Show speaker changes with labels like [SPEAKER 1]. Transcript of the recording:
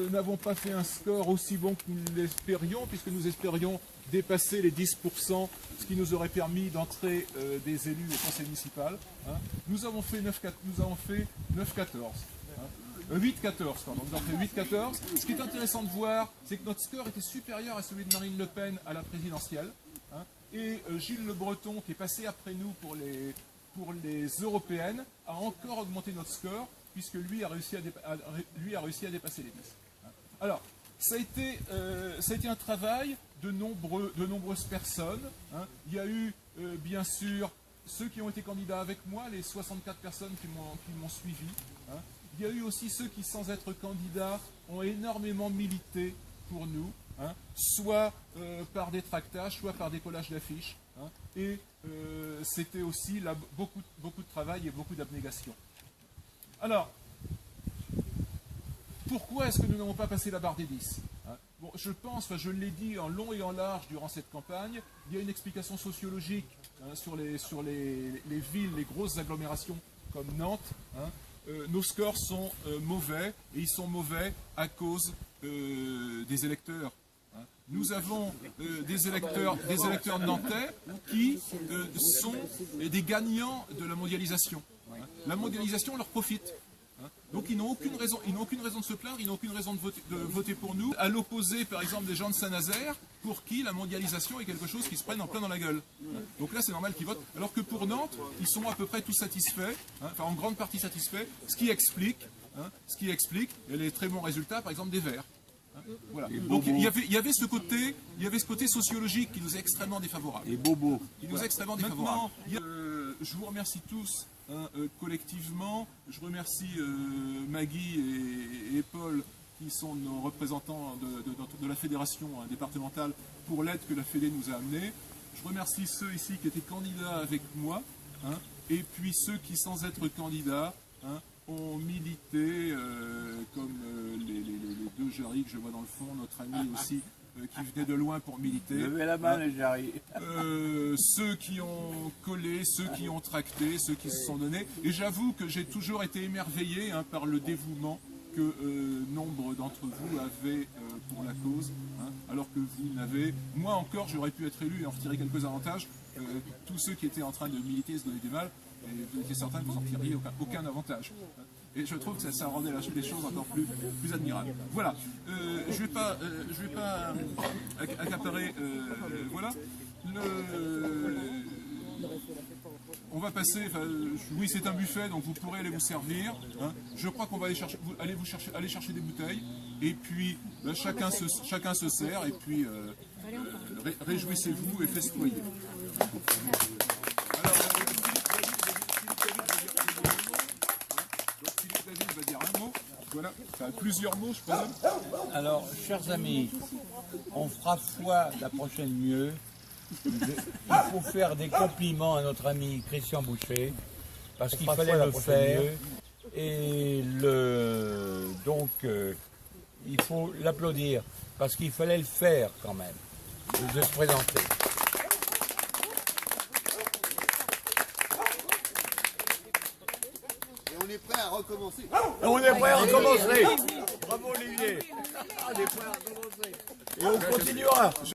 [SPEAKER 1] n'avons pas fait un score aussi bon que nous l'espérions, puisque nous espérions dépasser les 10%, ce qui nous aurait permis d'entrer des élus au conseil municipal. Hein. Nous avons fait 9-14. 8-14, pardon. Nous avons fait 8-14. Ce qui est intéressant de voir, c'est que notre score était supérieur à celui de Marine Le Pen à la présidentielle. Hein. Et Gilles Le Breton, qui est passé après nous pour les européennes, a encore augmenté notre score, puisque lui a réussi à dépasser les 10. Hein. Alors, ça a été un travail de nombreuses personnes. Hein. Il y a eu, bien sûr, ceux qui ont été candidats avec moi, les 64 personnes qui m'ont suivi. Hein. Il y a eu aussi ceux qui, sans être candidats, ont énormément milité pour nous, hein, soit par des tractages, soit par des collages d'affiches. Hein, et c'était aussi là, beaucoup de travail et beaucoup d'abnégation. Alors, pourquoi est-ce que nous n'avons pas passé la barre des 10 ? Hein, bon, je pense, je l'ai dit en long et en large durant cette campagne, il y a une explication sociologique hein, sur les villes, les grosses agglomérations comme Nantes. Hein, nos scores sont mauvais, et ils sont mauvais à cause des électeurs. Hein. Nous avons des électeurs nantais qui sont des gagnants de la mondialisation. Hein. La mondialisation leur profite. Hein. Donc ils n'ont aucune raison de se plaindre, ils n'ont aucune raison de voter pour nous. À l'opposé, par exemple, des gens de Saint-Nazaire, pour qui la mondialisation est quelque chose qui se prenne en plein dans la gueule. Donc là, c'est normal qu'ils votent. Alors que pour Nantes, ils sont à peu près tous satisfaits, hein, enfin en grande partie satisfaits, ce qui explique les très bons résultats, par exemple, des Verts. Hein, voilà. Donc il y avait ce côté sociologique qui nous est extrêmement défavorable.
[SPEAKER 2] Et Bobo.
[SPEAKER 1] Qui nous est extrêmement défavorable. Je vous remercie tous. Hein, collectivement, je remercie Maggie et Paul qui sont nos représentants de la fédération hein, départementale pour l'aide que la Fédé nous a amenée. Je remercie ceux ici qui étaient candidats avec moi hein, et puis ceux qui, sans être candidats, hein, ont milité comme les deux Jarry que je vois dans le fond, notre ami aussi qui venait de loin pour militer.
[SPEAKER 2] Levez la main, les Jarry.
[SPEAKER 1] Ceux qui ont collé, ceux qui ont tracté, ceux qui se sont donnés. Et j'avoue que j'ai toujours été émerveillé hein, par le dévouement que nombre d'entre vous avaient pour la cause, hein, alors que vous n'avez... Moi encore, j'aurais pu être élu et en retirer quelques avantages. Tous ceux qui étaient en train de militer et se donner des mal, et vous étiez certain que vous n'en tiriez aucun avantage. Et je trouve que ça rendait les choses encore plus admirables. Voilà. Je vais pas accaparer. Voilà. On va passer. Oui, c'est un buffet, donc vous pourrez aller vous servir. Hein. Je crois qu'on va aller chercher des bouteilles. Et puis chacun se sert. Et puis réjouissez-vous et festoyez. Voilà, enfin, plusieurs mots, je pense.
[SPEAKER 2] Alors, chers amis, on fera foi la prochaine mieux. Il faut faire des compliments à notre ami Christian Boucher, parce qu'il fallait le faire. Et donc, il faut l'applaudir, parce qu'il fallait le faire quand même, de se présenter.
[SPEAKER 3] On est prêt à recommencer.
[SPEAKER 2] On est prêt à recommencer. Bravo Olivier. On est prêt à recommencer. Et on continuera.